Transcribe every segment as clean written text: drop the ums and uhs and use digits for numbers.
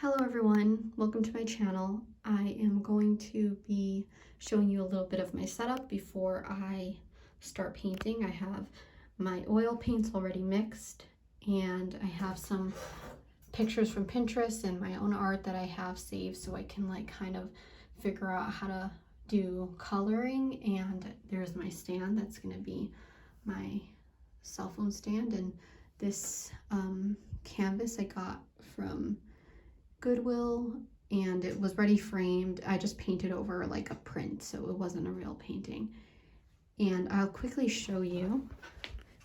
Hello everyone, welcome to my channel. I am going to be showing you a little bit of my setup before I start painting. I have my oil paints already mixed and I have some pictures from Pinterest and my own art that I have saved so I can kind of figure out how to do coloring. And there's my stand. That's going to be my cell phone stand, and this canvas I got from Goodwill, and it was ready framed. I just painted over like a print, so it wasn't a real painting. And I'll quickly show you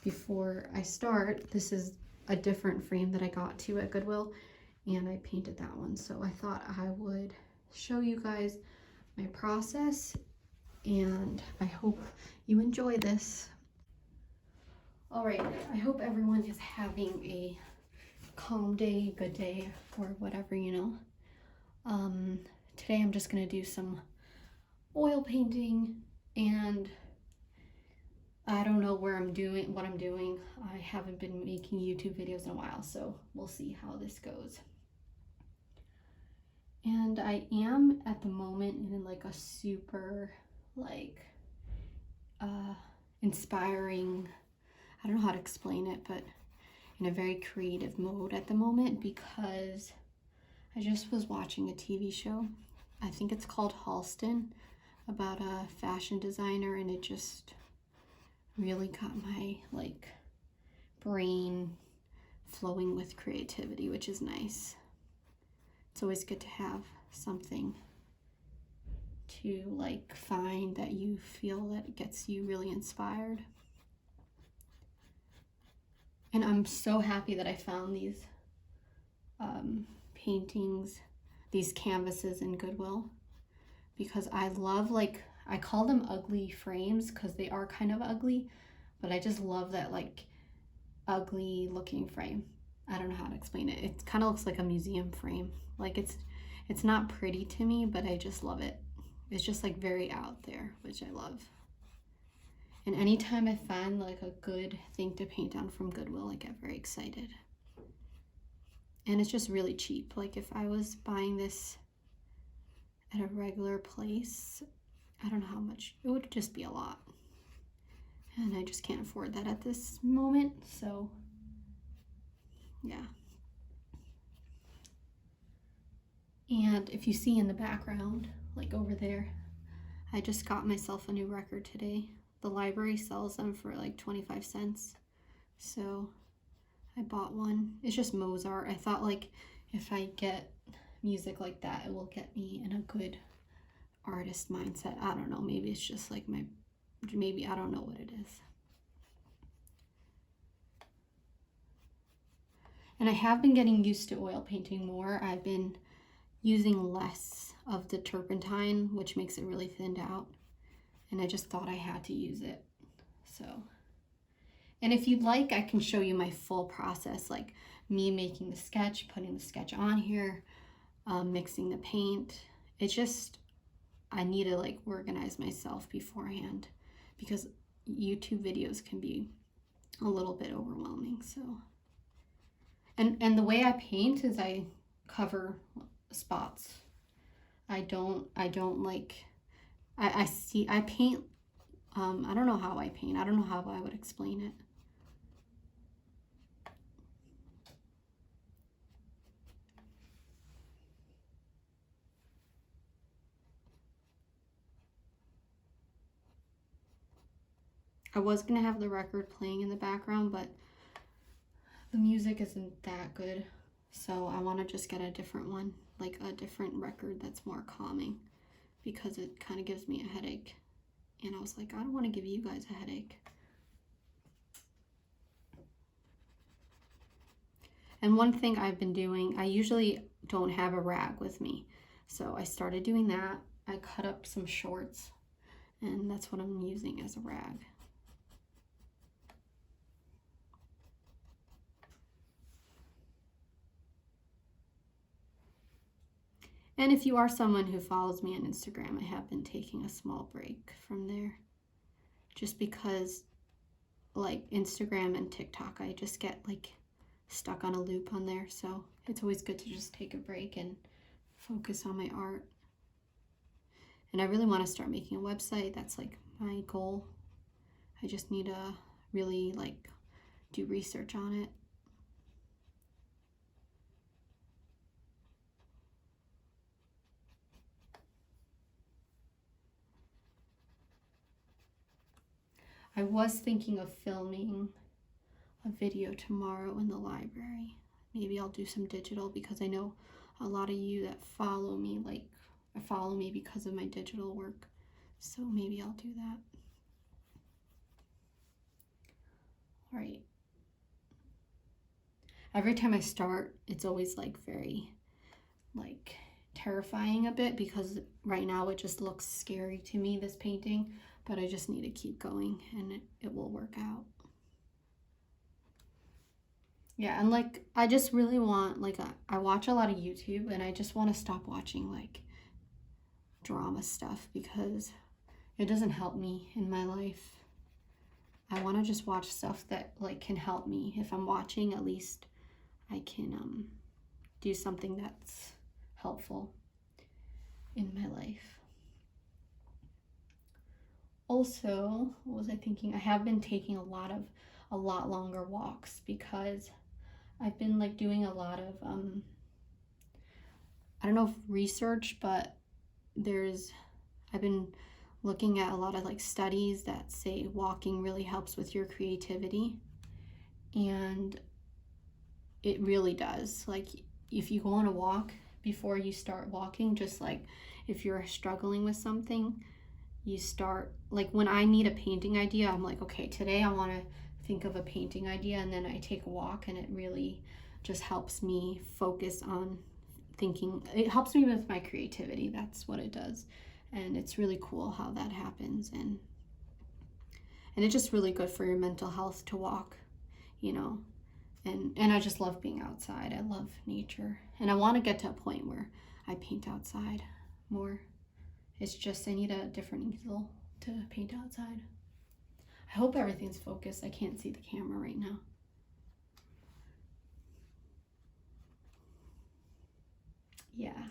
before I start. This is a different frame that I got to at Goodwill, and I painted that one. So I thought I would show you guys my process, and I hope you enjoy this. All right, I hope everyone is having a calm day, good day, or whatever, Today I'm just gonna do some oil painting, and I don't know what I'm doing. I haven't been making YouTube videos in a while, so we'll see how this goes. And I am at the moment in like a super inspiring, I don't know how to explain it, but in a very creative mode at the moment, because I just was watching a TV show. I think it's called Halston, about a fashion designer, and it just really got my brain flowing with creativity, which is nice. It's always good to have something to find that you feel that gets you really inspired. And I'm so happy that I found these paintings, these canvases in Goodwill, because I love, I call them ugly frames because they are kind of ugly, but I just love that ugly looking frame. I don't know how to explain it. It kind of looks like a museum frame. It's not pretty to me, but I just love it. It's just very out there, which I love. And anytime I find a good thing to paint on from Goodwill, I get very excited. And it's just really cheap. If I was buying this at a regular place, I don't know how much, it would just be a lot. And I just can't afford that at this moment, so yeah. And if you see in the background, over there, I just got myself a new record today. The library sells them for 25 cents. So I bought one. It's just Mozart. I thought if I get music like that, it will get me in a good artist mindset. I don't know. Maybe it's just maybe I don't know what it is. And I have been getting used to oil painting more. I've been using less of the turpentine, which makes it really thinned out. And I just thought I had to use it. So, and if you'd like, I can show you my full process, me making the sketch, putting the sketch on here, mixing the paint. It's just, I need to organize myself beforehand, because YouTube videos can be a little bit overwhelming. So, and the way I paint is I cover spots. I don't I paint, I don't know how I paint. I don't know how I would explain it. I was gonna have the record playing in the background, but the music isn't that good. So I wanna just get a different one, a different record that's more calming, because it kind of gives me a headache. And I was like, I don't want to give you guys a headache. And one thing I've been doing, I usually don't have a rag with me, so I started doing that. I cut up some shorts, and that's what I'm using as a rag. And if you are someone who follows me on Instagram, I have been taking a small break from there, just because Instagram and TikTok, I just get stuck on a loop on there. So it's always good to just take a break and focus on my art. And I really want to start making a website. That's like my goal. I just need to really like do research on it. I was thinking of filming a video tomorrow in the library. Maybe I'll do some digital because I know a lot of you that follow me, like, follow me because of my digital work. So maybe I'll do that. All right. Every time I start, it's always like very like terrifying a bit because right now it just looks scary to me, this painting, but I just need to keep going and it will work out. Yeah, and like I just really want, like, I watch a lot of YouTube and I just want to stop watching like drama stuff because it doesn't help me in my life. I want to just watch stuff that like can help me. If I'm watching, at least I can do something that's helpful in my life. Also, what was I thinking? I have been taking a lot longer walks because I've been like doing a lot of I don't know if research, but I've been looking at a lot of like studies that say walking really helps with your creativity, and it really does. Like if you go on a walk before you start walking, just like if you're struggling with something, you start, like when I need a painting idea, I'm like, okay, today I want to think of a painting idea, and then I take a walk and it really just helps me focus on thinking. It helps me with my creativity. That's what it does. And it's really cool how that happens, and it's just really good for your mental health to walk, you know. And I just love being outside. I love nature, and I want to get to a point where I paint outside more. It's just I need a different easel to paint outside. I hope everything's focused. I can't see the camera right now. Yeah,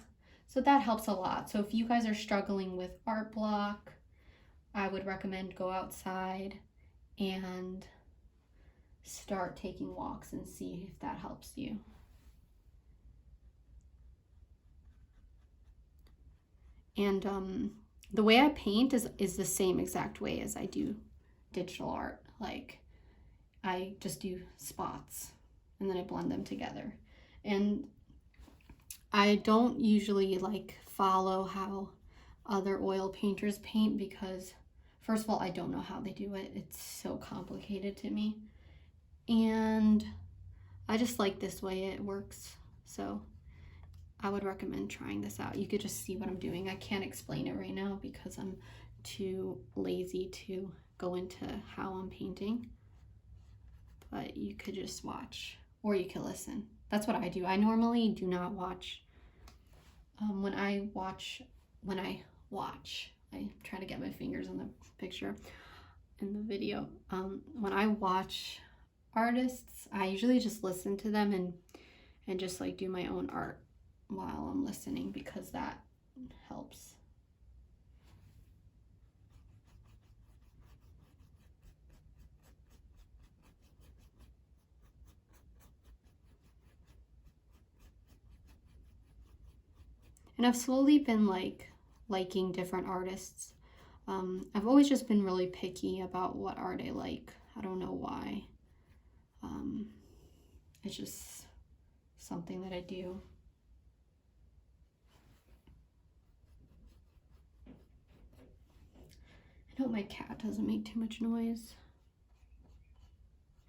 so that helps a lot. So if you guys are struggling with art block, I would recommend go outside and start taking walks and see if that helps you. And the way I paint is the same exact way as I do digital art. Like I just do spots and then I blend them together. And I don't usually like follow how other oil painters paint because first of all, I don't know how they do it. It's so complicated to me. And I just like this way it works. So I would recommend trying this out. You could just see what I'm doing. I can't explain it right now because I'm too lazy to go into how I'm painting. But you could just watch or you could listen. That's what I do. I normally do not watch. When I watch, I try to get my fingers in the picture, in the video. When I watch artists, I usually just listen to them and just like do my own art while I'm listening because that helps. And I've slowly been like liking different artists. I've always just been really picky about what art I like. I don't know why. It's just something that I do. I hope my cat doesn't make too much noise.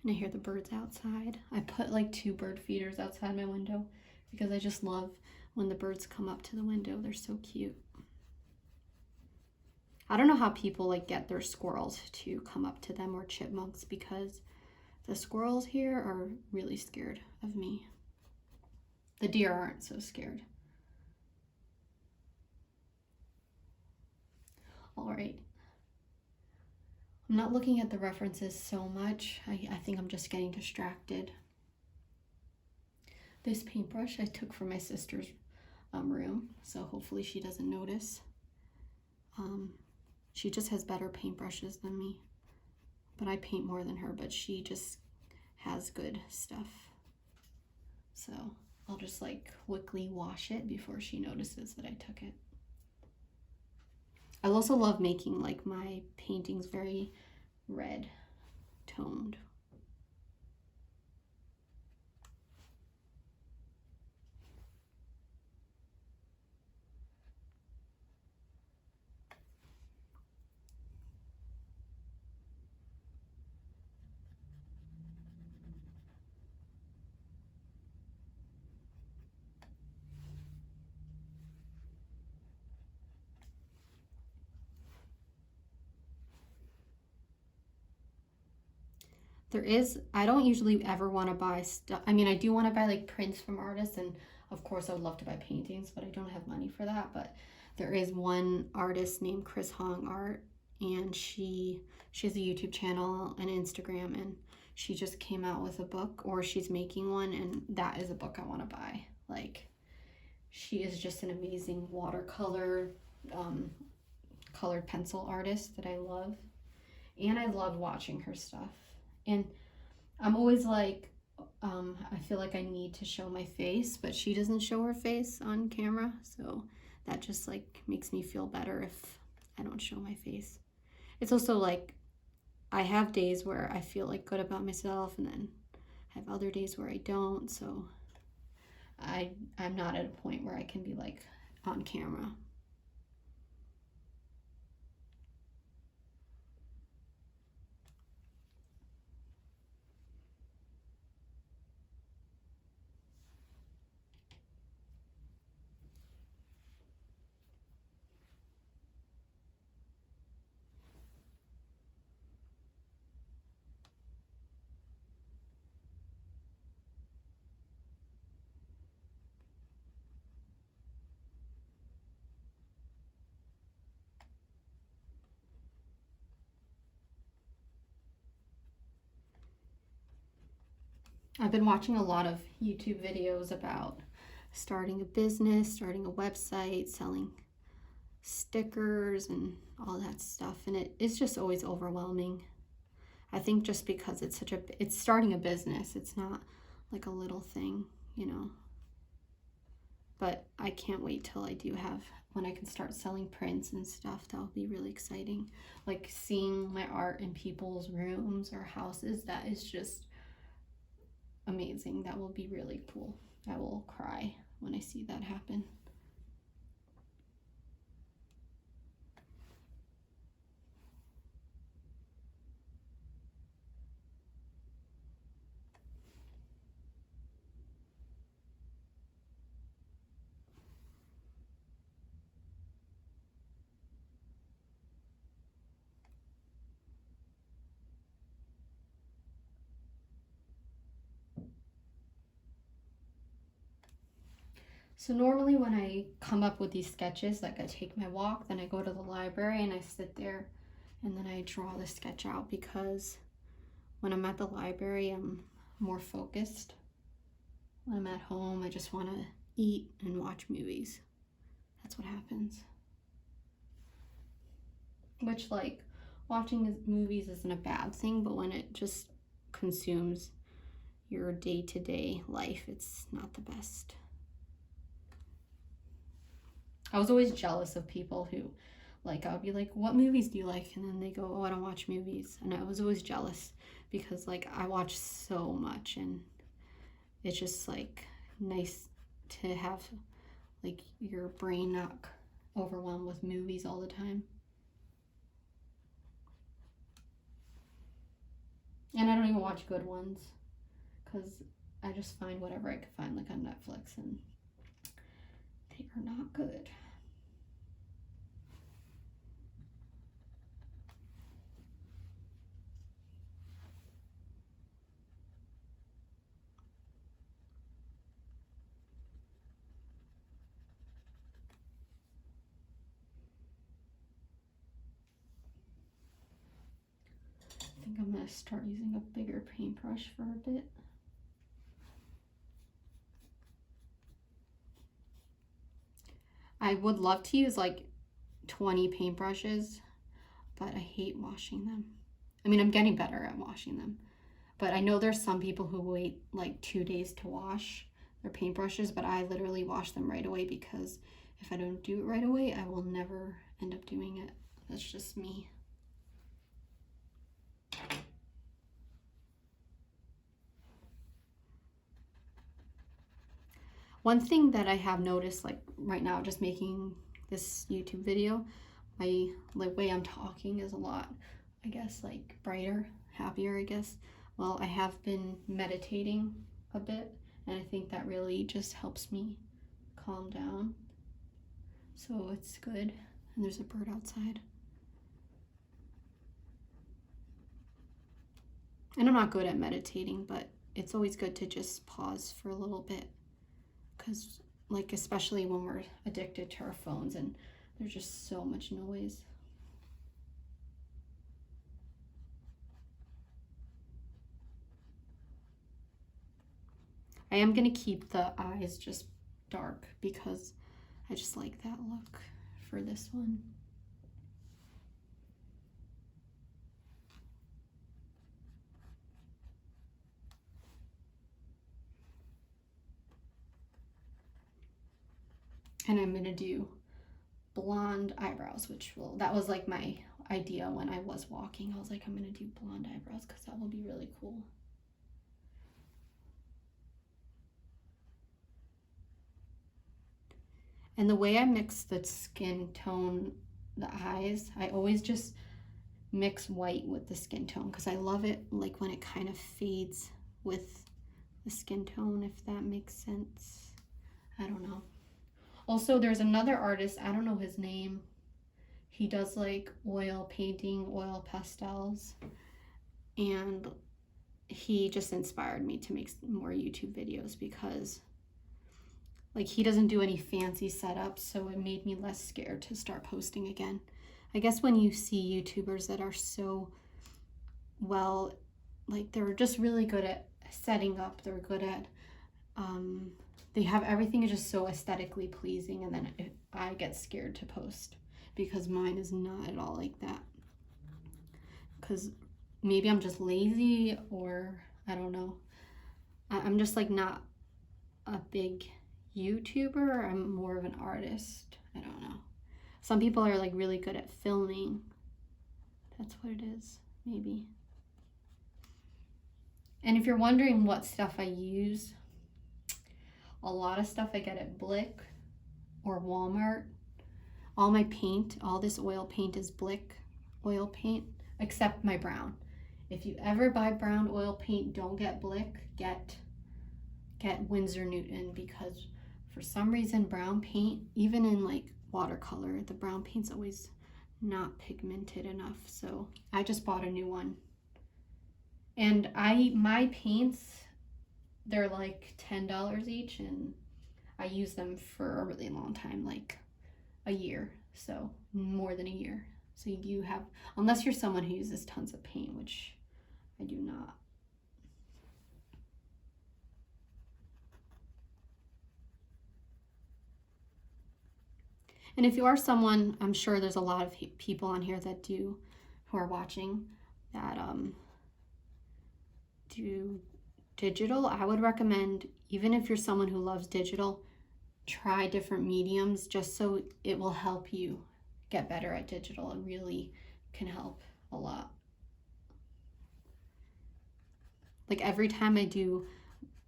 And I hear the birds outside. I put like 2 bird feeders outside my window because I just love when the birds come up to the window. They're so cute. I don't know how people like get their squirrels to come up to them or chipmunks because the squirrels here are really scared of me. The deer aren't so scared. All right. I'm not looking at the references so much. I think I'm just getting distracted. This paintbrush I took from my sister's room, so hopefully she doesn't notice. She just has better paintbrushes than me, but I paint more than her, but she just has good stuff. So I'll just like quickly wash it before she notices that I took it. I also love making like my paintings very red toned. I don't usually ever want to buy stuff. I mean, I do want to buy like prints from artists, and of course I would love to buy paintings, but I don't have money for that. But there is one artist named Chris Hong Art, and she has a YouTube channel and Instagram, and she just came out with a book, or she's making one, and that is a book I want to buy. Like, she is just an amazing watercolor colored pencil artist that I love, and I love watching her stuff. And I'm always like, I feel like I need to show my face, but she doesn't show her face on camera, so that just like makes me feel better if I don't show my face. It's also like I have days where I feel like good about myself, and then I have other days where I don't, so I'm not at a point where I can be like on camera. I've been watching a lot of YouTube videos about starting a business, starting a website, selling stickers and all that stuff, and it's just always overwhelming. I think just because it's starting a business, it's not like a little thing, you know. But I can't wait till I do have, when I can start selling prints and stuff. That'll be really exciting. Like seeing my art in people's rooms or houses, that is just amazing. That will be really cool. I will cry when I see that happen. So normally when I come up with these sketches, like I take my walk, then I go to the library and I sit there and then I draw the sketch out, because when I'm at the library, I'm more focused. When I'm at home, I just want to eat and watch movies. That's what happens. Which, like, watching movies isn't a bad thing, but when it just consumes your day-to-day life, it's not the best. I was always jealous of people who, like, I would be like, what movies do you like? And then they go, oh, I don't watch movies. And I was always jealous because, like, I watch so much, and it's just, like, nice to have, like, your brain not overwhelmed with movies all the time. And I don't even watch good ones because I just find whatever I could find, like, on Netflix, and they are not good. I think I'm going to start using a bigger paintbrush for a bit. I would love to use like 20 paintbrushes, but I hate washing them. I mean, I'm getting better at washing them, but I know there's some people who wait like 2 days to wash their paintbrushes, but I literally wash them right away because if I don't do it right away, I will never end up doing it. That's just me. One thing that I have noticed, like right now, just making this YouTube video, my way I'm talking is a lot, I guess, like brighter, happier, I guess. Well, I have been meditating a bit, and I think that really just helps me calm down. So it's good. And there's a bird outside. And I'm not good at meditating, but it's always good to just pause for a little bit, because like especially when we're addicted to our phones and there's just so much noise. I am going to keep the eyes just dark because I just like that look for this one. And I'm going to do blonde eyebrows, that was like my idea when I was walking. I was like, I'm going to do blonde eyebrows because that will be really cool. And the way I mix the skin tone, the eyes, I always just mix white with the skin tone because I love it like when it kind of fades with the skin tone, if that makes sense. I don't know. Also, there's another artist, I don't know his name. He does like oil painting, oil pastels, and he just inspired me to make more YouTube videos because like he doesn't do any fancy setups, so it made me less scared to start posting again. I guess when you see YouTubers that are so well, like they're just really good at setting up, they're good at they have everything is just so aesthetically pleasing, and then I get scared to post because mine is not at all like that. Because maybe I'm just lazy, or I don't know. I'm just like not a big YouTuber. I'm more of an artist. I don't know. Some people are like really good at filming. That's what it is, maybe. And if you're wondering what stuff I use, a lot of stuff I get at Blick or Walmart. All my paint, all this oil paint is Blick oil paint, except my brown. If you ever buy brown oil paint, don't get Blick, get Winsor Newton, because for some reason brown paint, even in like watercolor, the brown paint's always not pigmented enough. So I just bought a new one. And my paints, they're like $10 each, and I use them for a really long time, like a year, so more than a year. So you have, unless you're someone who uses tons of paint, which I do not. And if you are someone, I'm sure there's a lot of people on here that who are watching, that do digital. I would recommend, even if you're someone who loves digital, try different mediums just so it will help you get better at digital. It really can help a lot. Like every time I do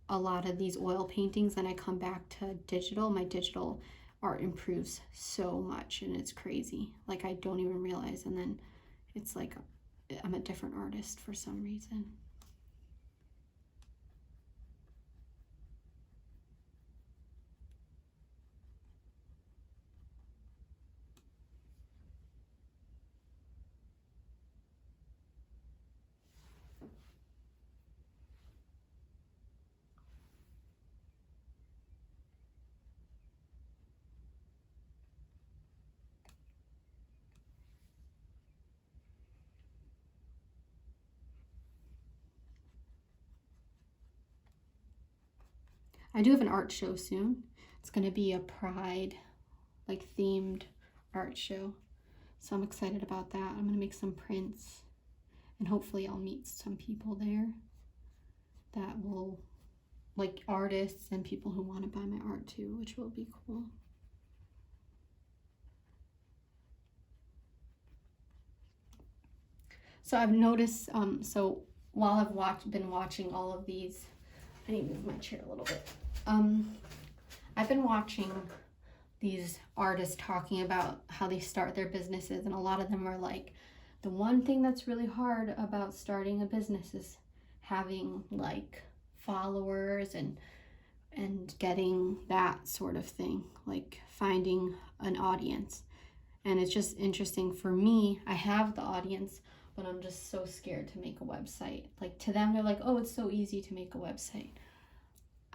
a lot of these oil paintings and I come back to digital, my digital art improves so much, and it's crazy. Like I don't even realize, and then it's like I'm a different artist for some reason. I do have an art show soon. It's going to be a Pride like themed art show. So I'm excited about that. I'm gonna make some prints and hopefully I'll meet some people there that will, like artists and people who want to buy my art too, which will be cool. So I've noticed, so while I've been watching all of these, I need to move my chair a little bit. I've been watching these artists talking about how they start their businesses, and a lot of them are like, the one thing that's really hard about starting a business is having like followers and getting that sort of thing, like finding an audience. And it's just interesting for me, I have the audience, but I'm just so scared to make a website. Like to them, they're like, oh, it's so easy to make a website.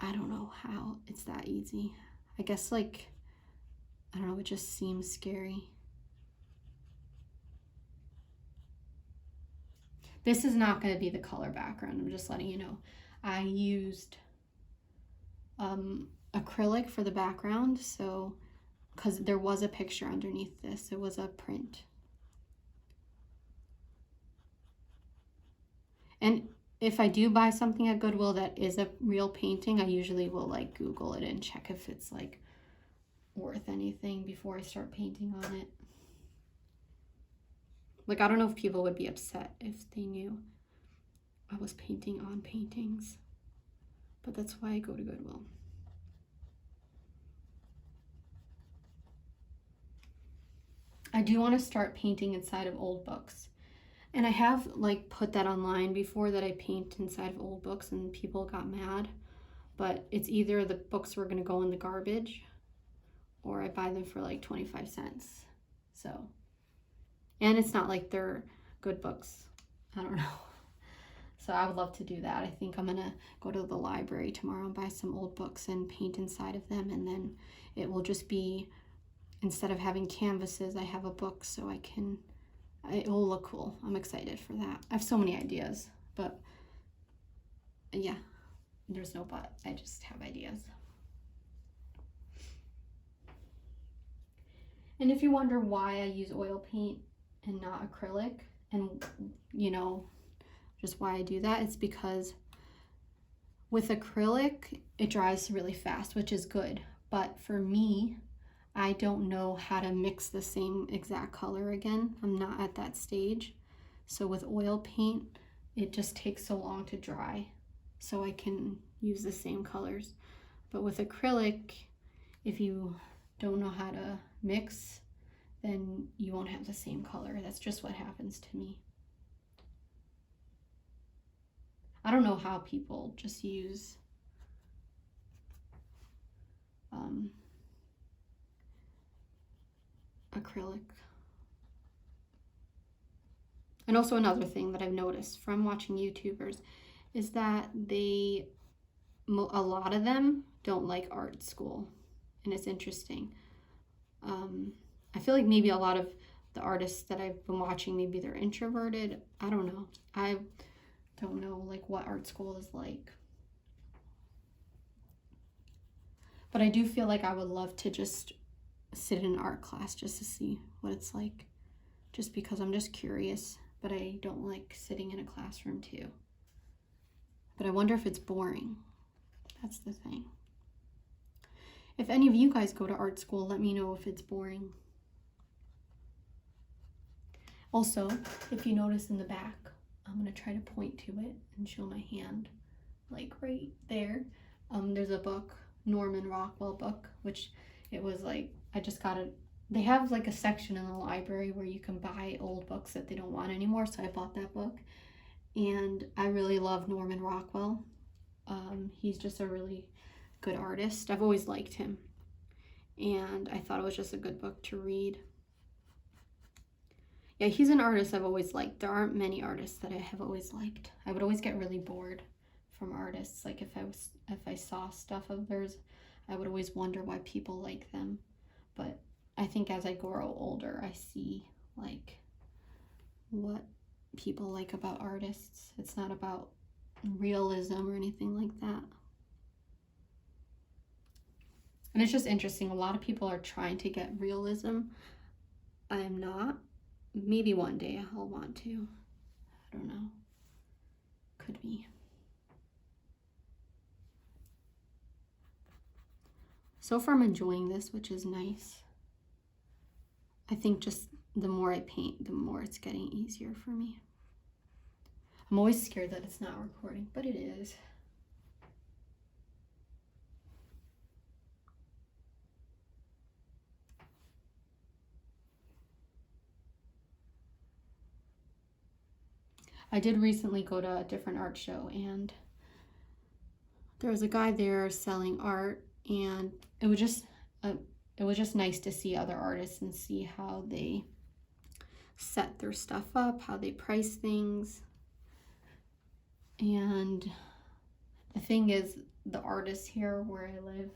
I don't know how it's that easy. I guess like, I don't know, it just seems scary. This is not going to be the color background. I'm just letting you know. I used acrylic for the background, so because there was a picture underneath this, it was a print. And if I do buy something at Goodwill that is a real painting, I usually will like Google it and check if it's like worth anything before I start painting on it. Like, I don't know if people would be upset if they knew I was painting on paintings, but that's why I go to Goodwill. I do want to start painting inside of old books. And I have like put that online before, that I paint inside of old books, and people got mad. But it's either the books were going to go in the garbage or I buy them for like 25 cents. So, and it's not like they're good books. I don't know. So I would love to do that. I think I'm going to go to the library tomorrow and buy some old books and paint inside of them. And then it will just be, instead of having canvases, I have a book, so it will look cool. I'm excited for that. I have so many ideas, but yeah, there's no but. I just have ideas. And if you wonder why I use oil paint and not acrylic, and you know, just why I do that, it's because with acrylic, it dries really fast, which is good. But for me, I don't know how to mix the same exact color again. I'm not at that stage. So with oil paint, it just takes so long to dry, so I can use the same colors. But with acrylic, if you don't know how to mix, then you won't have the same color. That's just what happens to me. I don't know how people just use acrylic. And also another thing that I've noticed from watching YouTubers is that a lot of them don't like art school, and it's interesting. I feel like maybe a lot of the artists that I've been watching, maybe they're introverted. I don't know. I don't know like what art school is like. But I do feel like I would love to just sit in an art class just to see what it's like, just because I'm just curious. But I don't like sitting in a classroom too. But I wonder if it's boring. That's the thing. If any of you guys go to art school, let me know if it's boring. Also, if you notice in the back, I'm going to try to point to it and show my hand, like right there. There's a book, Norman Rockwell book, which it was like, I just got it. They have like a section in the library where you can buy old books that they don't want anymore, so I bought that book. And I really love Norman Rockwell. He's just a really good artist. I've always liked him, and I thought it was just a good book to read. Yeah, he's an artist I've always liked. There aren't many artists that I have always liked. I would always get really bored from artists. Like if I saw stuff of theirs, I would always wonder why people like them. But I think as I grow older, I see like what people like about artists. It's not about realism or anything like that. And it's just interesting. A lot of people are trying to get realism. I am not. Maybe one day I'll want to. I don't know. Could be. So far I'm enjoying this, which is nice. I think just the more I paint, the more it's getting easier for me. I'm always scared that it's not recording, but it is. I did recently go to a different art show, and there was a guy there selling art, and it was just nice to see other artists and see how they set their stuff up, how they price things. And the thing is, the artists here where I live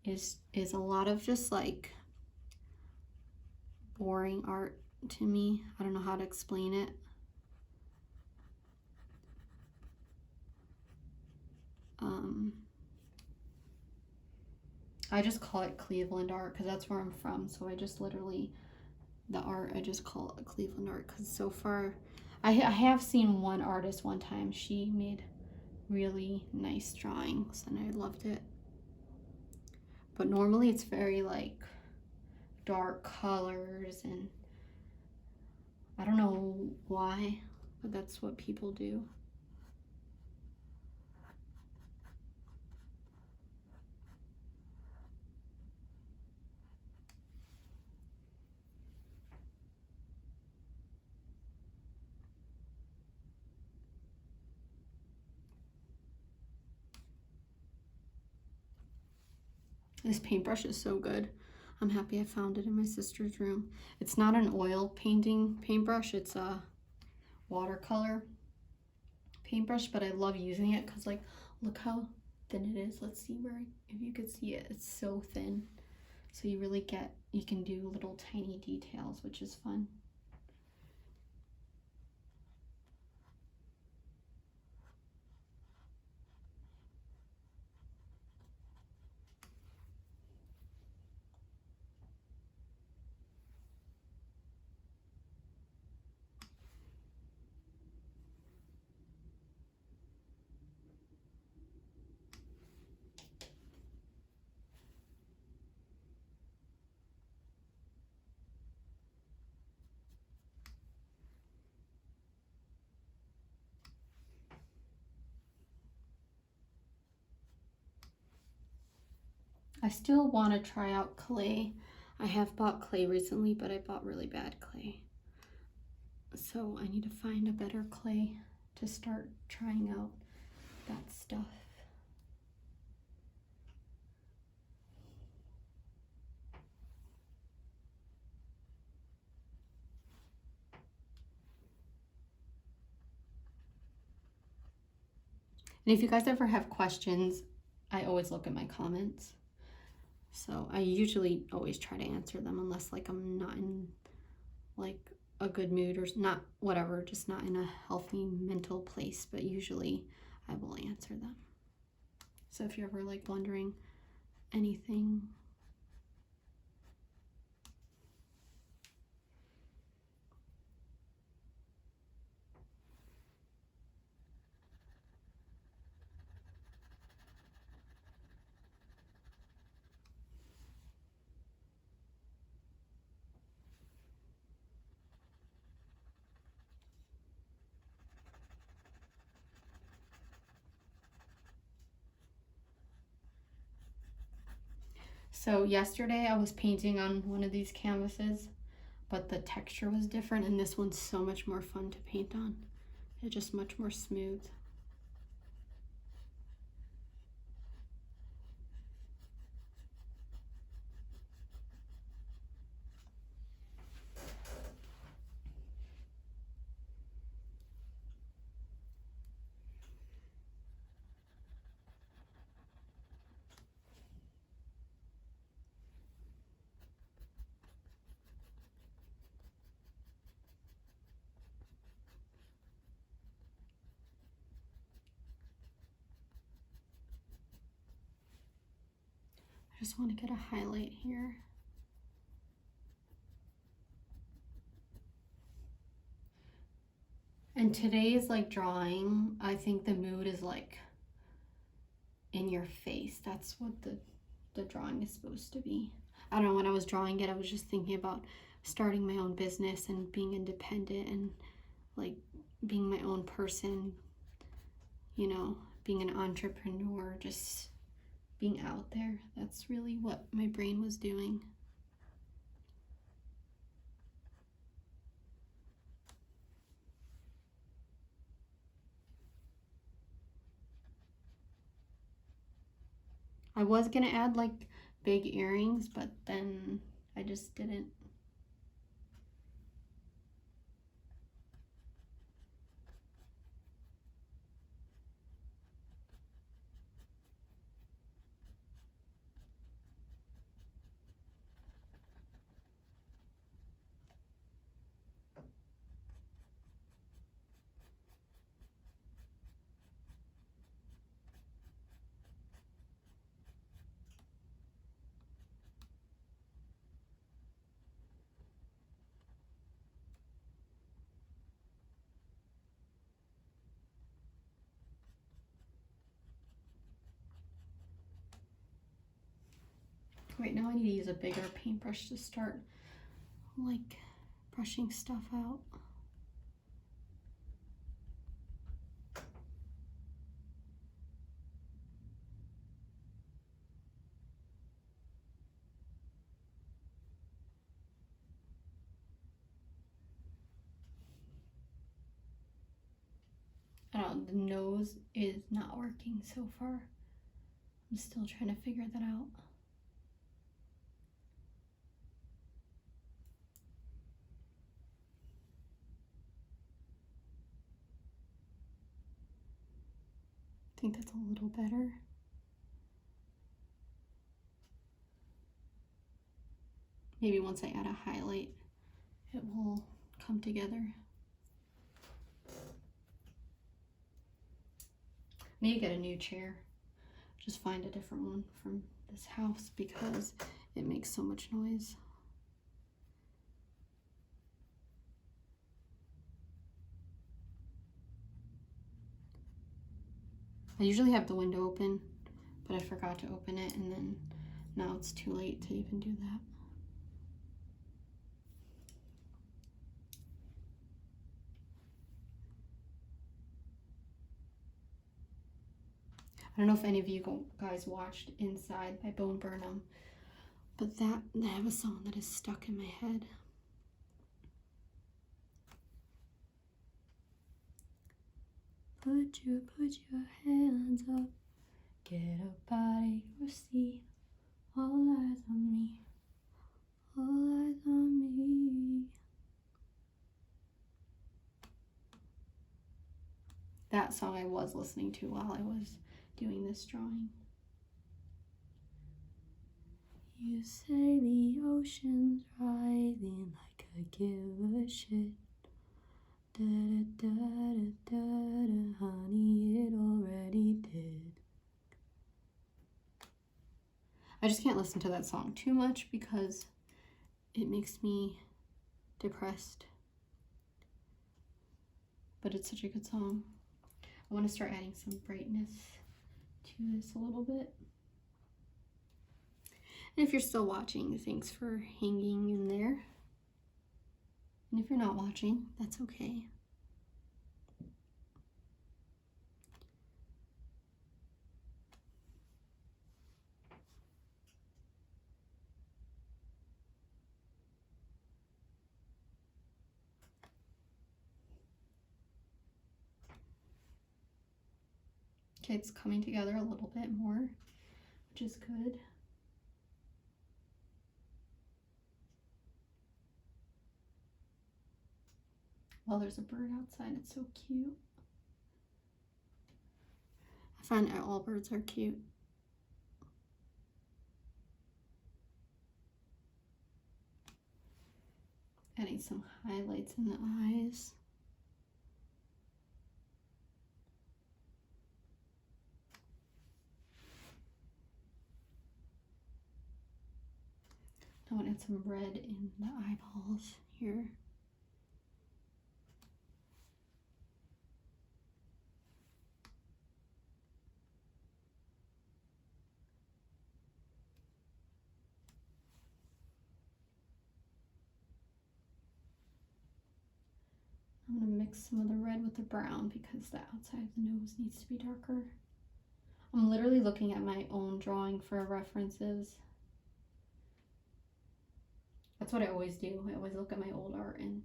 is a lot of just like boring art to me. I don't know how to explain it. I just call it Cleveland art because that's where I'm from. So I just literally, the art, I just call it Cleveland art because so far, I have seen one artist one time. She made really nice drawings and I loved it. But normally it's very like dark colors, and I don't know why, but that's what people do. This paintbrush is so good. I'm happy I found it in my sister's room. It's not an oil painting paintbrush, it's a watercolor paintbrush, but I love using it because, like, look how thin it is. Let's see if you could see it. It's so thin. So you can do little tiny details, which is fun. I still want to try out clay. I have bought clay recently, but I bought really bad clay. So I need to find a better clay to start trying out that stuff. And if you guys ever have questions, I always look at my comments. So I usually always try to answer them unless like I'm not in like a good mood or not, whatever, just not in a healthy mental place, but usually I will answer them. So if you're ever like wondering anything. So yesterday I was painting on one of these canvases, but the texture was different, and this one's so much more fun to paint on. It's just much more smooth. just want to get a highlight here. And today's like drawing, I think the mood is like in your face. That's what the drawing is supposed to be. I don't know, when I was drawing it, I was just thinking about starting my own business and being independent and like being my own person, you know, being an entrepreneur, just being out there. That's really what my brain was doing. I was gonna add like big earrings, but then I just didn't. Right now I need to use a bigger paintbrush to start like brushing stuff out. I don't know, the nose is not working so far. I'm still trying to figure that out. I think that's a little better. Maybe once I add a highlight, it will come together. I need to get a new chair. Just find a different one from this house because it makes so much noise. I usually have the window open, but I forgot to open it, and then now it's too late to even do that. I don't know if any of you guys watched Inside by Bone Burnham, but that have a song that is stuck in my head. Put your hands up, get up out of your seat, all eyes on me, all eyes on me. That song I was listening to while I was doing this drawing. You say the ocean's rising like I give a shit. Da da da da da da, honey, it already did. I just can't listen to that song too much because it makes me depressed. But it's such a good song. I want to start adding some brightness to this a little bit. And if you're still watching, thanks for hanging in there. And if you're not watching, that's okay. Okay, it's coming together a little bit more, which is good. Well, there's a bird outside, it's so cute. I find that all birds are cute. Adding some highlights in the eyes. I want to add some red in the eyeballs here. I'm going to mix some of the red with the brown because the outside of the nose needs to be darker. I'm literally looking at my own drawing for references. That's what I always do. I always look at my old art and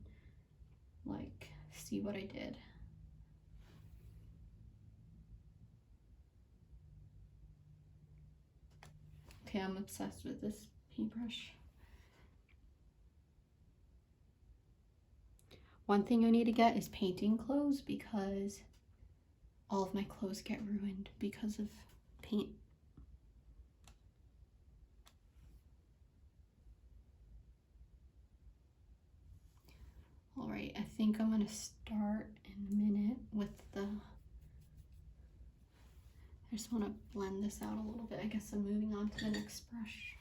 like see what I did. Okay, I'm obsessed with this paintbrush. One thing I need to get is painting clothes because all of my clothes get ruined because of paint. All right, I think I'm gonna start in a minute with the, I just wanna blend this out a little bit. I guess I'm moving on to the next brush.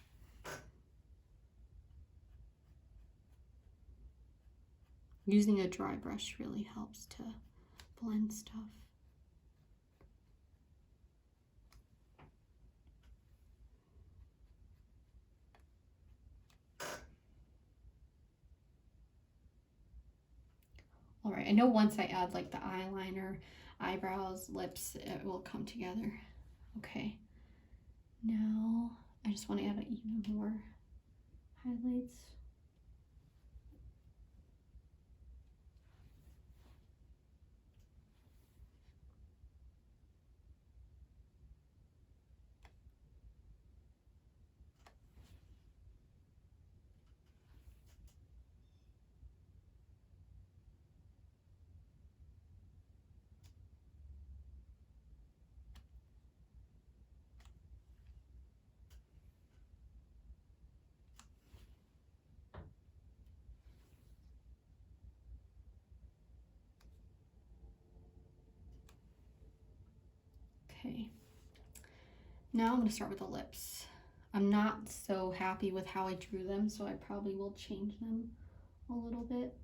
Using a dry brush really helps to blend stuff. All right, I know once I add like the eyeliner, eyebrows, lips, it will come together. Okay, now I just want to add even more highlights. Okay, now I'm going to start with the lips. I'm not so happy with how I drew them, so I probably will change them a little bit.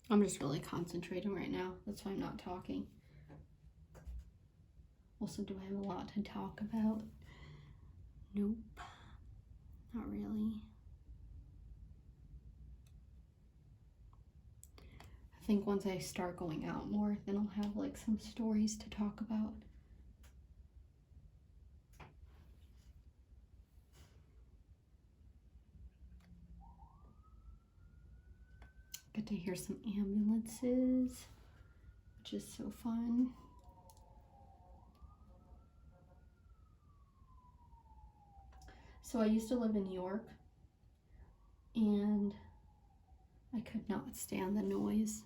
I'm just really concentrating right now. That's why I'm not talking. Also, do I have a lot to talk about? Nope, not really. I think once I start going out more, then I'll have like some stories to talk about. Get to hear some ambulances, which is so fun. So I used to live in New York, and I could not stand the noise.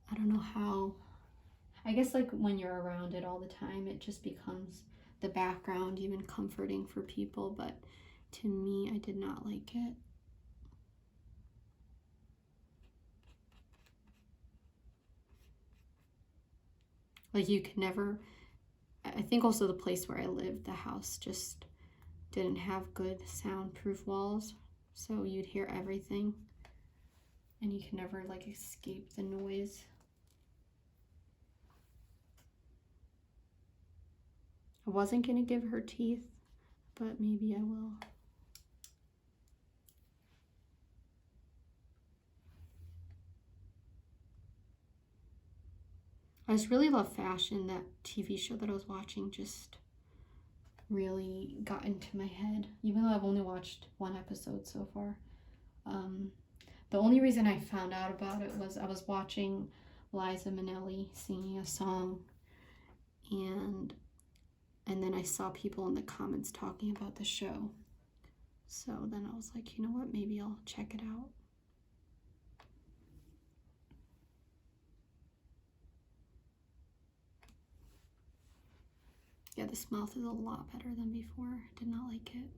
I don't know how. I guess like when you're around it all the time, it just becomes the background, even comforting for people, but to me, I did not like it. Like you could never, I think also the place where I lived, the house just didn't have good soundproof walls. So you'd hear everything and you can never like escape the noise. I wasn't gonna give her teeth, but maybe I will. I just really love fashion. That TV show that I was watching just really got into my head, even though I've only watched one episode so far. The only reason I found out about it was I was watching Liza Minnelli singing a song, and then I saw people in the comments talking about the show. So then I was like, you know what, maybe I'll check it out. Yeah, this mouth is a lot better than before. Did not like it.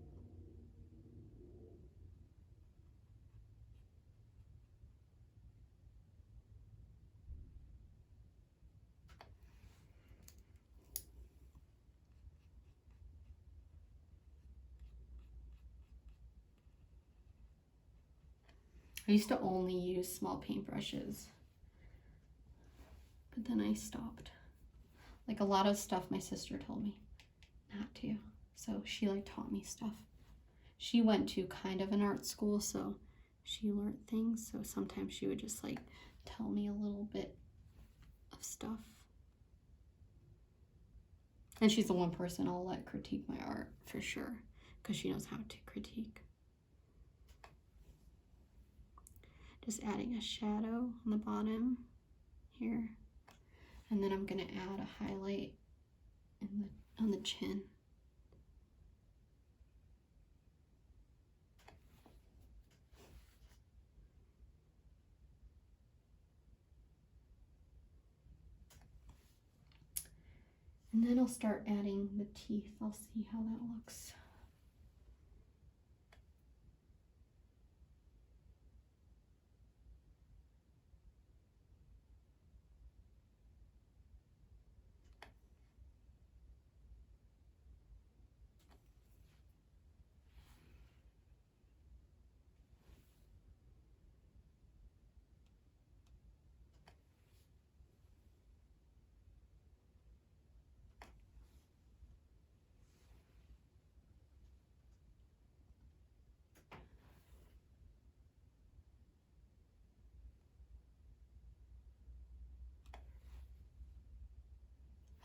I used to only use small paintbrushes, but then I stopped. Like a lot of stuff my sister told me not to, so she like taught me stuff. She went to kind of an art school, so she learned things, so sometimes she would just like tell me a little bit of stuff. And she's the one person I'll let critique my art for sure, because she knows how to critique. Just adding a shadow on the bottom here. And then I'm gonna add a highlight on the chin. And then I'll start adding the teeth. I'll see how that looks.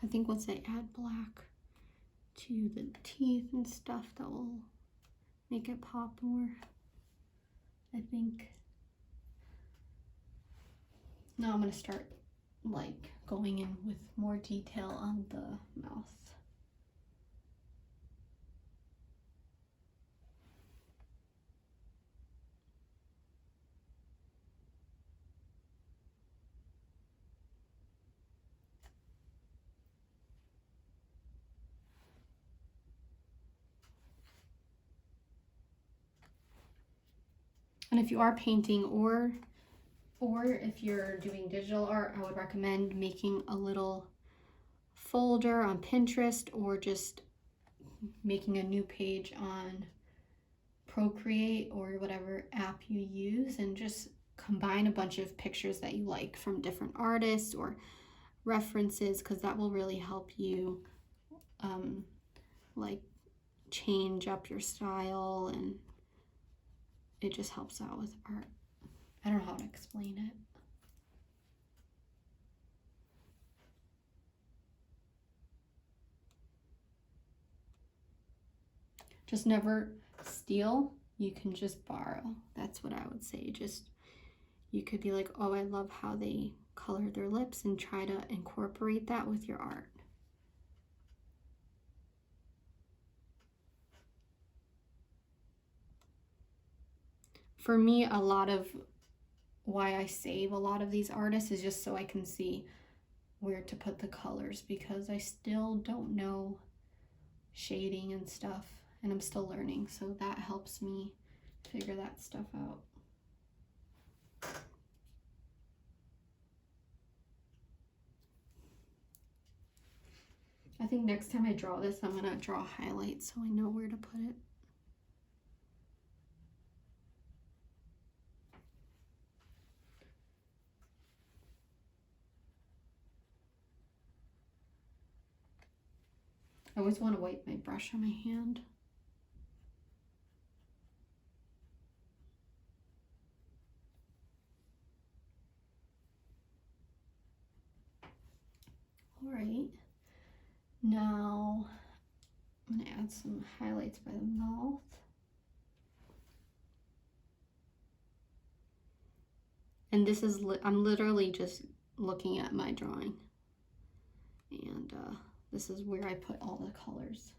I think once I add black to the teeth and stuff, that will make it pop more, I think. Now I'm gonna start like going in with more detail on the mouth. And if you are painting or if you're doing digital art, I would recommend making a little folder on Pinterest or just making a new page on Procreate or whatever app you use, and just combine a bunch of pictures that you like from different artists or references, because that will really help you like change up your style, and it just helps out with art. I don't know how to explain it. Just never steal. You can just borrow. That's what I would say. Just, you could be like, oh, I love how they color their lips, and try to incorporate that with your art. For me, a lot of why I save a lot of these artists is just so I can see where to put the colors, because I still don't know shading and stuff, and I'm still learning, so that helps me figure that stuff out. I think next time I draw this, I'm gonna draw highlights so I know where to put it. I always want to wipe my brush on my hand. All right, now I'm gonna add some highlights by the mouth. And this is, I'm literally just looking at my drawing. And this is where I put all the colors.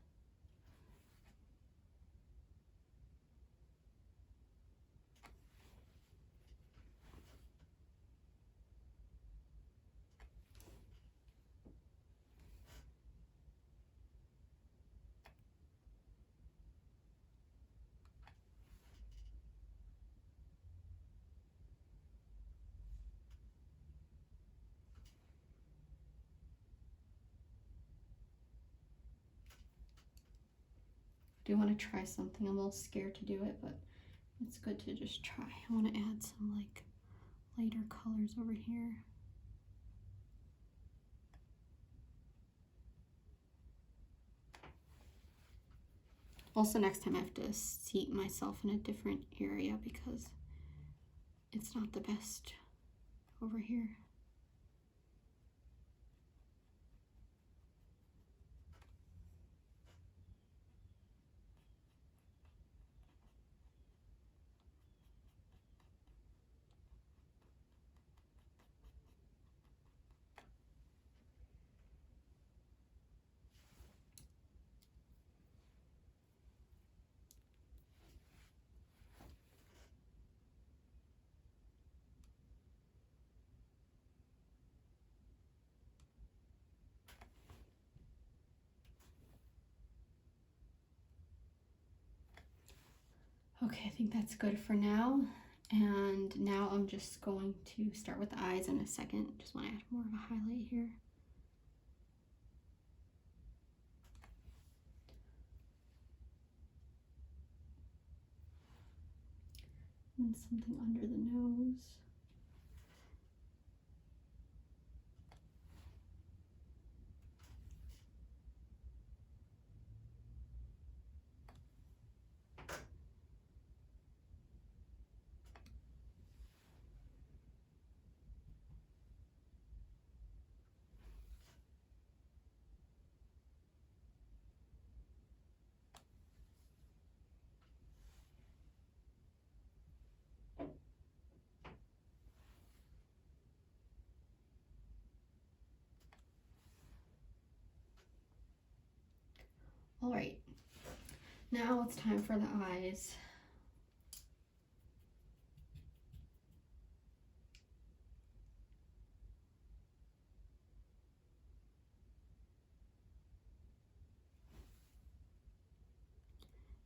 I do want to try something. I'm a little scared to do it, but it's good to just try. I want to add some like lighter colors over here. Also, next time I have to seat myself in a different area because it's not the best over here. Okay, I think that's good for now. And now I'm just going to start with the eyes in a second. Just want to add more of a highlight here. And something under the nose. All right, now it's time for the eyes.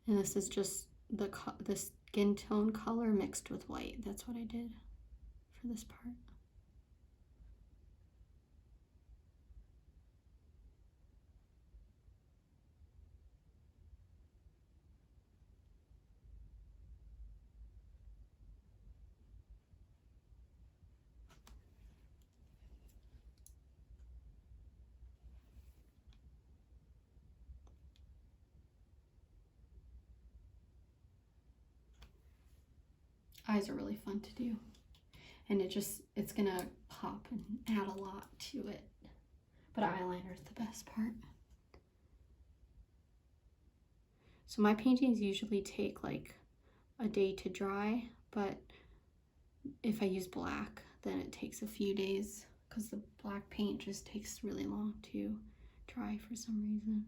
And this is just the skin tone color mixed with white. That's what I did for this part. Eyes are really fun to do. And it's gonna pop and add a lot to it. But eyeliner is the best part. So my paintings usually take like a day to dry, but if I use black, then it takes a few days because the black paint just takes really long to dry for some reason.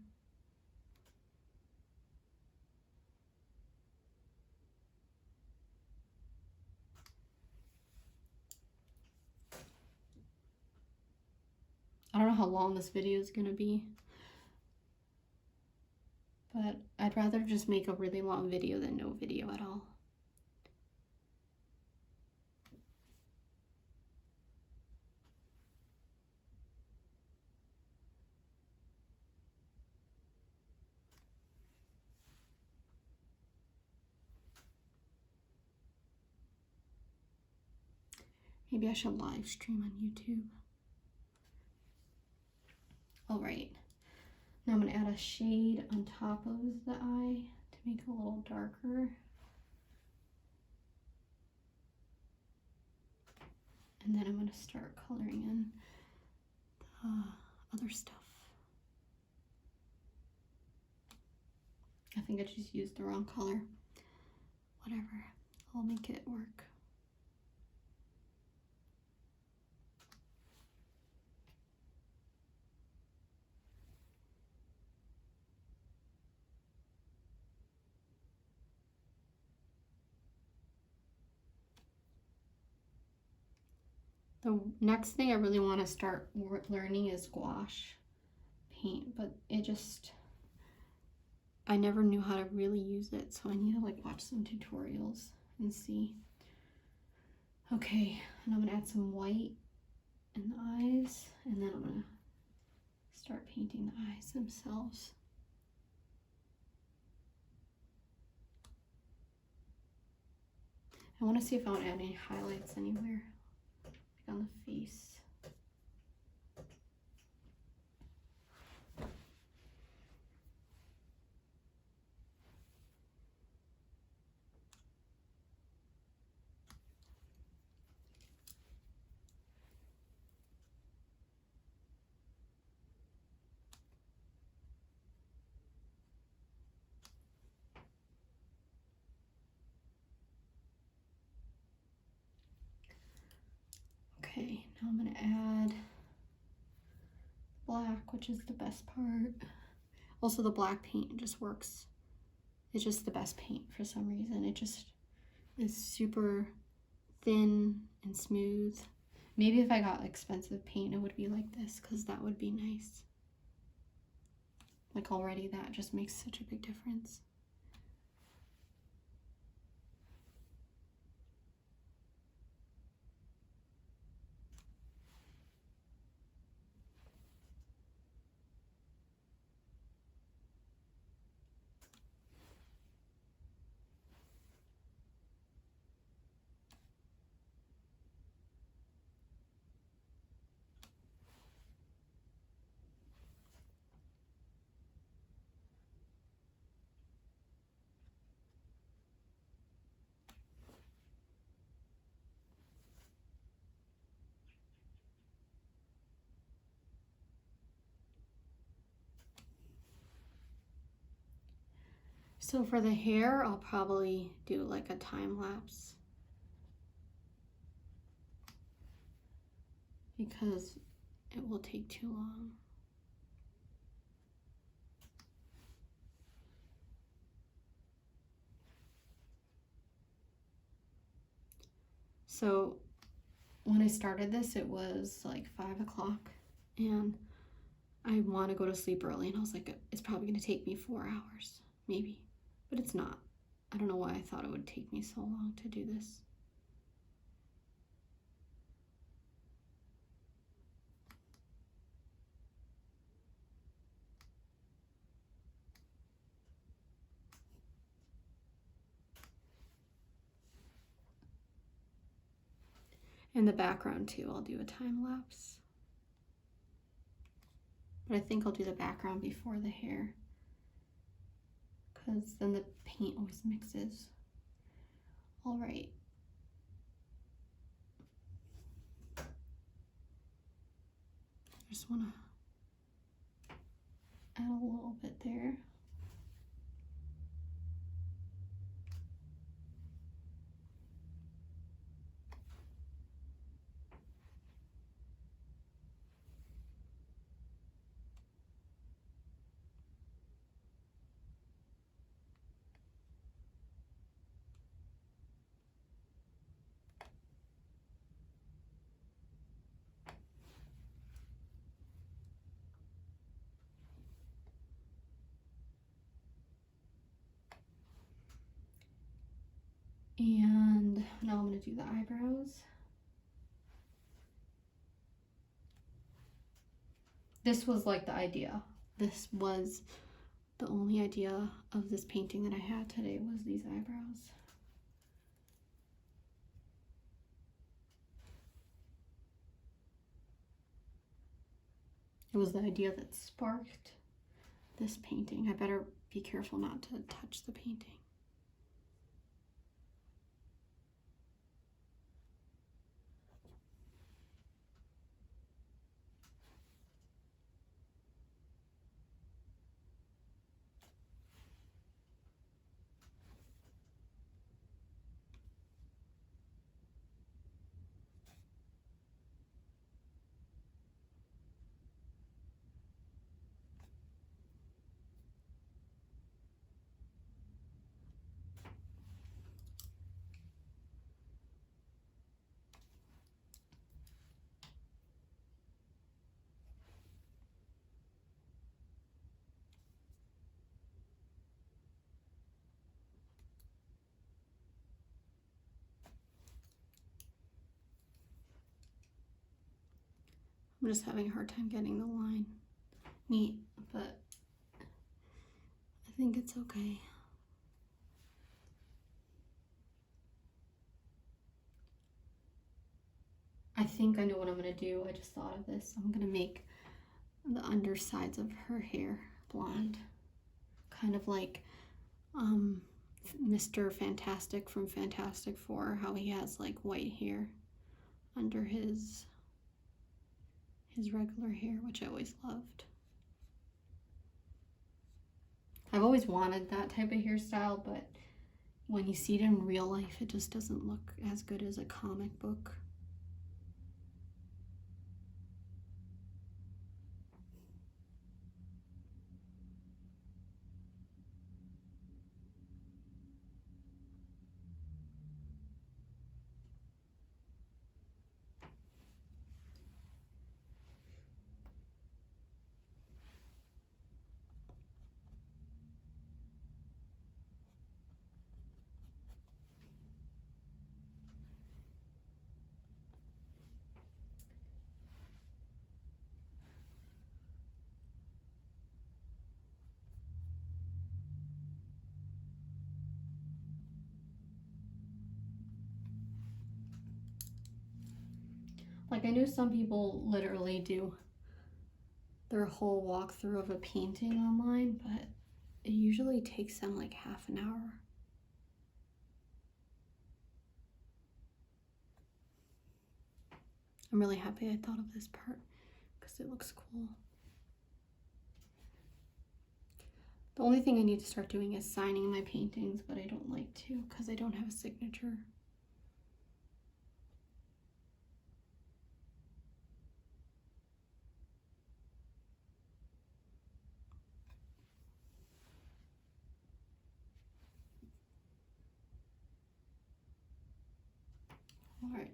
I don't know how long this video is gonna be, but I'd rather just make a really long video than no video at all. Maybe I should live stream on YouTube. All right, now I'm gonna add a shade on top of the eye to make it a little darker. And then I'm gonna start coloring in the other stuff. I think I just used the wrong color. Whatever, I'll make it work. The next thing I really want to start learning is gouache paint, but I never knew how to really use it, so I need to like watch some tutorials and see. Okay, and I'm gonna add some white in the eyes, and then I'm gonna start painting the eyes themselves. I want to see if I want to add any highlights anywhere, like on the face. Okay, now I'm gonna add black, which is the best part. Also, the black paint just works. It's just the best paint for some reason. It just is super thin and smooth. Maybe if I got expensive paint, it would be like this, because that would be nice. Like already that just makes such a big difference. So for the hair, I'll probably do like a time lapse, because it will take too long. So when I started this, it was like 5 o'clock, and I want to go to sleep early, and I was like, it's probably going to take me 4 hours, maybe, but it's not. I don't know why I thought it would take me so long to do this. In the background too, I'll do a time lapse. But I think I'll do the background before the hair, because then the paint always mixes. All right. I just want to add a little bit there. And now I'm going to do the eyebrows. This was like the idea. This was the only idea of this painting that I had today, was these eyebrows. It was the idea that sparked this painting. I better be careful not to touch the painting. I'm just having a hard time getting the line neat, but I think it's okay. I think I know what I'm gonna do. I just thought of this. I'm gonna make the undersides of her hair blonde, kind of like Mr. Fantastic from Fantastic Four, how he has like white hair under his regular hair, which I always loved. I've always wanted that type of hairstyle, but when you see it in real life, it just doesn't look as good as a comic book. Like, I know some people literally do their whole walkthrough of a painting online, but it usually takes them like half an hour. I'm really happy I thought of this part because it looks cool. The only thing I need to start doing is signing my paintings, but I don't like to because I don't have a signature. All right.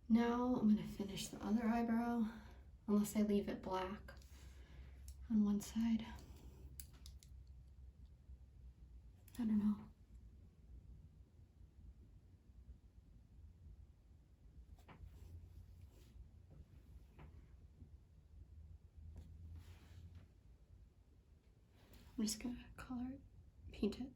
Now I'm gonna finish the other eyebrow, unless I leave it black on one side. I don't know. I'm just gonna color it, paint it.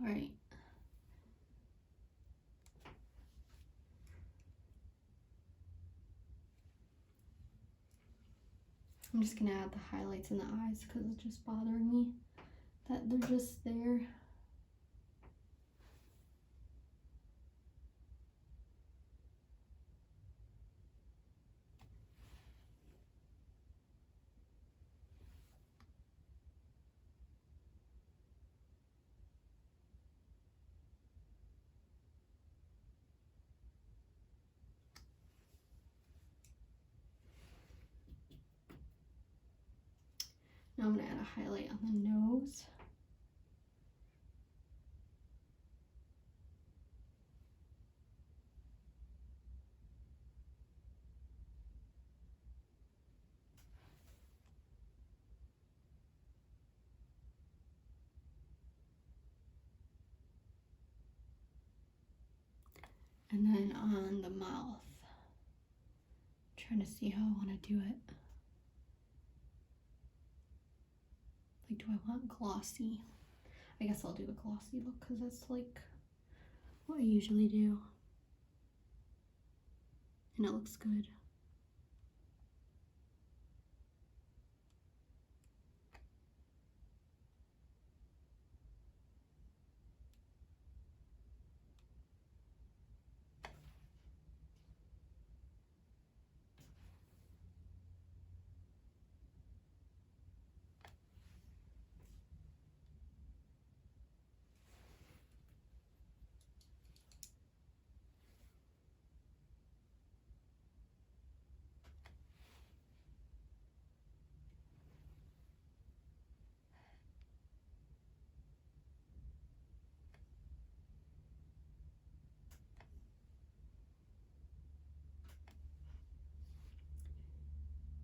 All right. I'm just gonna add the highlights in the eyes because it's just bothering me that they're just there. Now I'm going to add a highlight on the nose. And then on the mouth, I'm trying to see how I want to do it. Like, do I want glossy? I guess I'll do a glossy look because that's like what I usually do. And it looks good.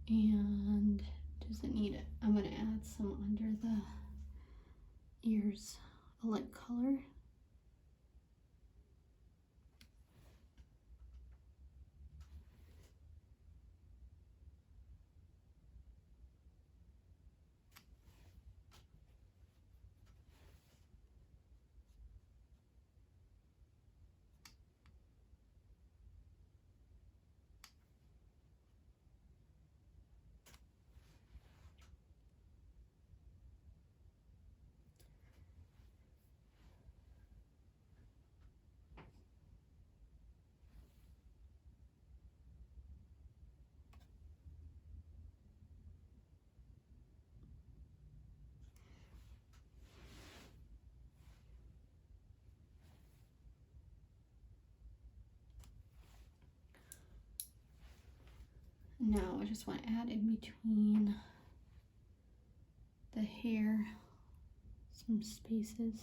And does it need it? I'm going to add some under the ears, a light color. Now I just want to add in between the hair some spaces.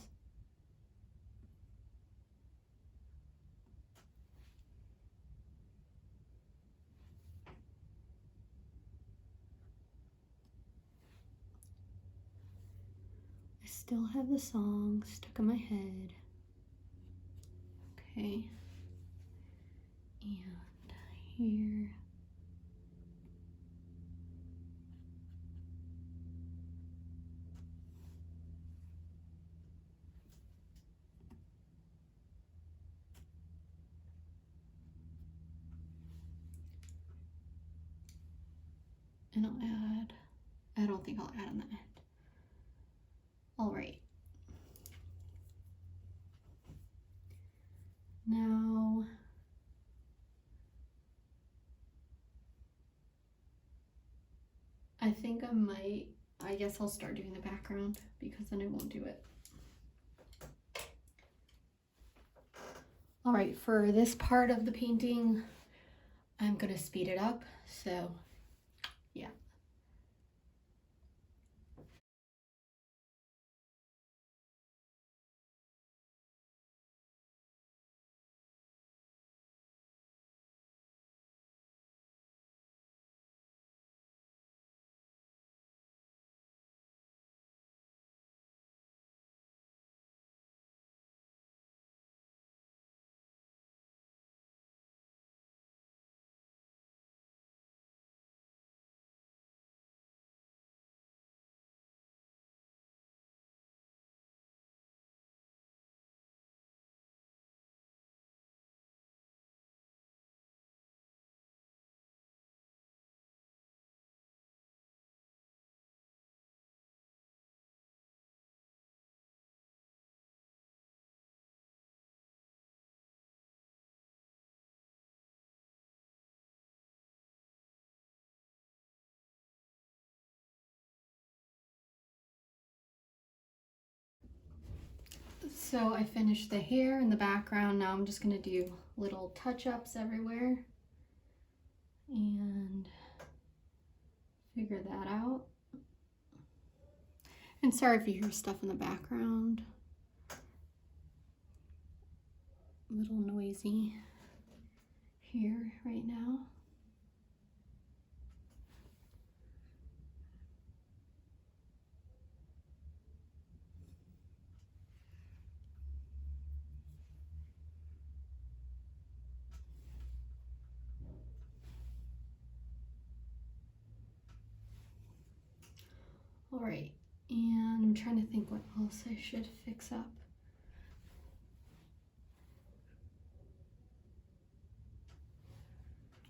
I still have the song stuck in my head. Okay. And here. And I'll add, I don't think I'll add on the end. All right. Now, I think I guess I'll start doing the background because then I won't do it. All right, for this part of the painting, I'm gonna speed it up, so yeah. So I finished the hair in the background. Now I'm just gonna do little touch-ups everywhere and figure that out. And sorry if you hear stuff in the background. A little noisy here right now. All right, and I'm trying to think what else I should fix up.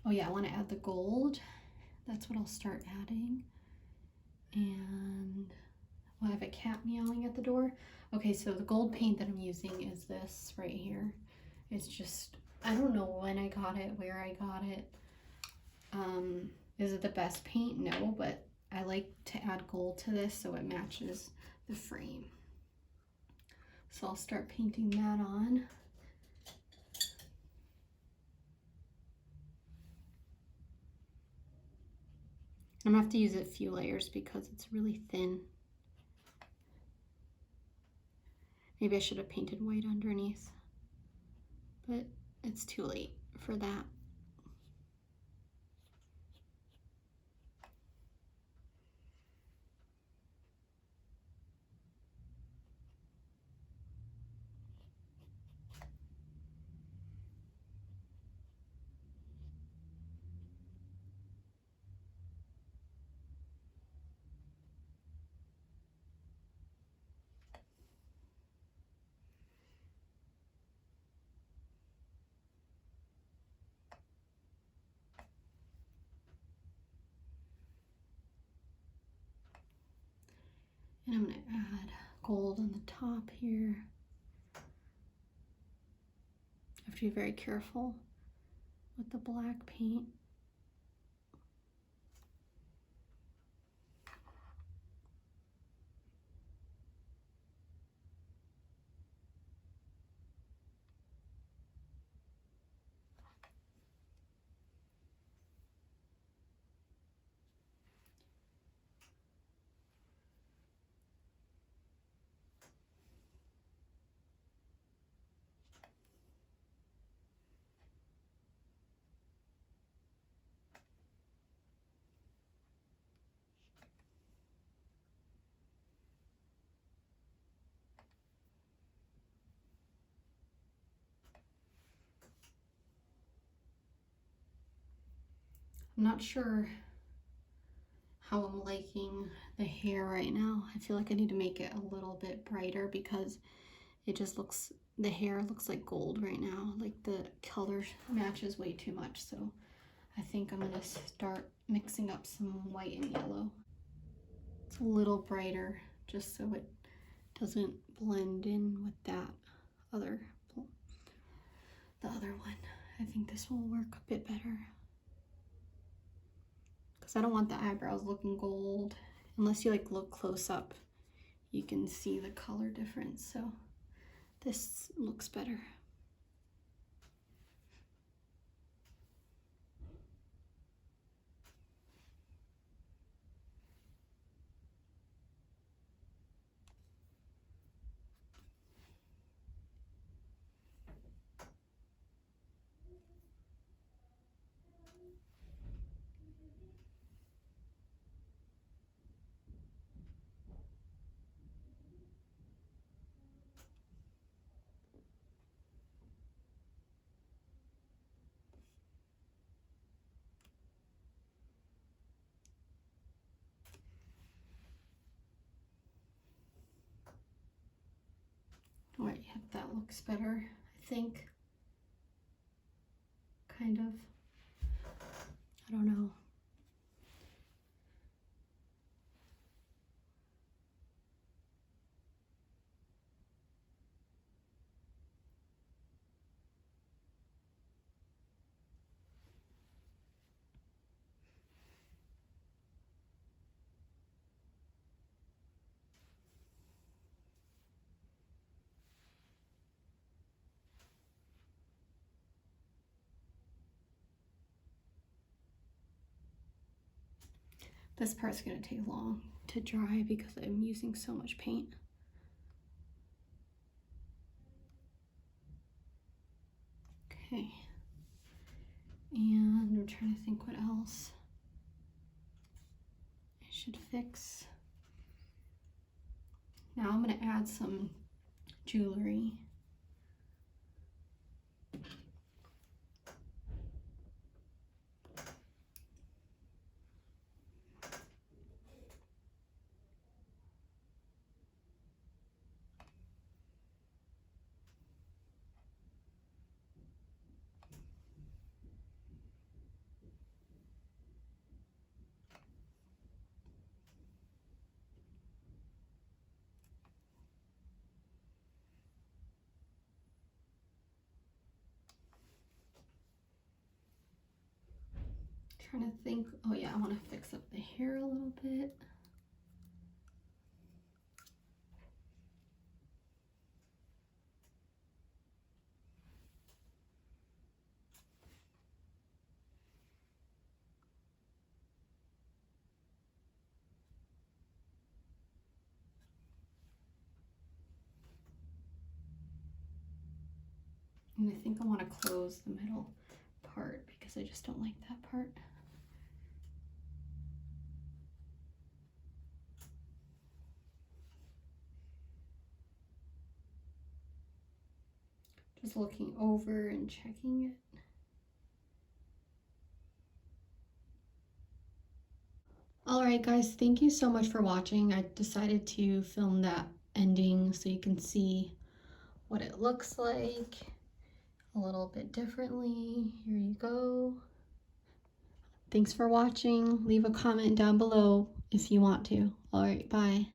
Oh yeah, I want to add the gold. That's what I'll start adding. And I have a cat meowing at the door. Okay, so the gold paint that I'm using is this right here. It's just, I don't know when I got it, where I got it. Is it the best paint? No, but I like to add gold to this so it matches the frame. So I'll start painting that on. I'm gonna have to use a few layers because it's really thin. Maybe I should have painted white underneath, but it's too late for that. And I'm gonna add gold on the top here. I have to be very careful with the black paint. I'm not sure how I'm liking the hair right now. I feel like I need to make it a little bit brighter because it just looks, the hair looks like gold right now. Like the color matches way too much. So I think I'm gonna start mixing up some white and yellow. It's a little brighter just so it doesn't blend in with that other, the other one. I think this will work a bit better. Because I don't want the eyebrows looking gold. Unless you like look close up, you can see the color difference. So this looks better. All right, yep, that looks better, I think. Kind of. I don't know. This part's gonna take long to dry because I'm using so much paint. Okay, and I'm trying to think what else I should fix. Now I'm gonna add some jewelry. Trying to think, oh yeah, I want to fix up the hair a little bit. And I think I want to close the middle part because I just don't like that part. Just looking over and checking it. Alright guys, thank you so much for watching. I decided to film that ending so you can see what it looks like a little bit differently. Here you go. Thanks for watching. Leave a comment down below if you want to. Alright, bye.